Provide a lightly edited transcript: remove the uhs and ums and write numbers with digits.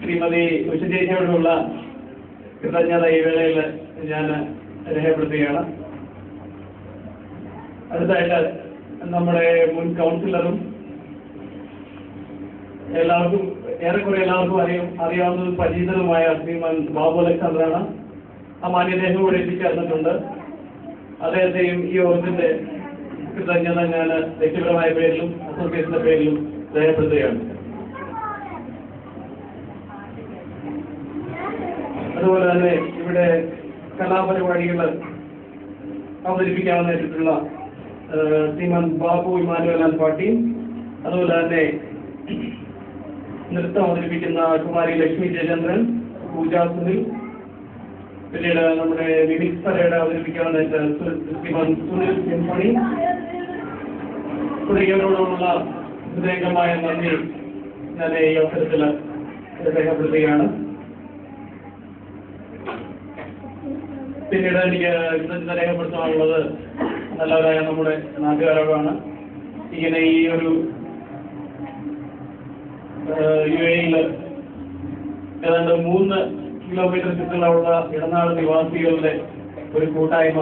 ശ്രീമതി ഉഷചേച്ചിയോടുള്ള കൃതജ്ഞത ഈ വേളയിൽ ഞാൻ രേഖപ്പെടുത്തുകയാണ്. അടുത്തായിട്ട് നമ്മുടെ മുൻ കൗൺസിലറും ഏറെക്കുറെ എല്ലാവർക്കും അറിയാവുന്നതും പരിചിതനുമായ ശ്രീമാൻ ബാബു അലക്സാണ്ടറാണ്. ആ മാന്യദേഹം കൂടെ എത്തിച്ചേർന്നിട്ടുണ്ട്. അദ്ദേഹത്തെയും ഈ യോഗത്തിന്റെ കൃതജ്ഞത ഞാൻ വ്യക്തിപരമായ പേരിലും അസോസിയേഷന്റെ പേരിലും രേഖപ്പെടുത്തുകയാണ്. അതുപോലെ തന്നെ ഇവിടെ കലാപരിപാടികൾ അവതരിപ്പിക്കാവുന്നതായിട്ടുള്ള ശ്രീമാൻ ബാബു ഇമാനുവൽ പാട്ടി, അതുപോലെ തന്നെ നൃത്തം അവതരിപ്പിക്കുന്ന കുമാരി ലക്ഷ്മി ജയചന്ദ്രൻ, പൂജ സുനിൽ, പിന്നീട് നമ്മുടെ മിമിക്സ് പരേഡ് അവതരിപ്പിക്കാവുന്ന ശ്രീമാൻ സുനിൽ സിംഫണി തുടങ്ങിയവരോടുള്ള ഹൃദയംഗമായ നന്ദി ഞാൻ ഈ അവസരത്തിൽ രേഖപ്പെടുത്തുകയാണ്. പിന്നീട് എനിക്ക് കൃതജ്ഞത രേഖപ്പെടുത്താനുള്ളത് നല്ലവരായ നമ്മുടെ നാട്ടുകാരോടാണ്. ഇങ്ങനെ ഈ ഒരു UAE ഏതാണ്ട് 3 കിലോമീറ്റർ ചുറ്റുമുള്ള ഇടനാട് നിവാസികളുടെ ഒരു കൂട്ടായ്മ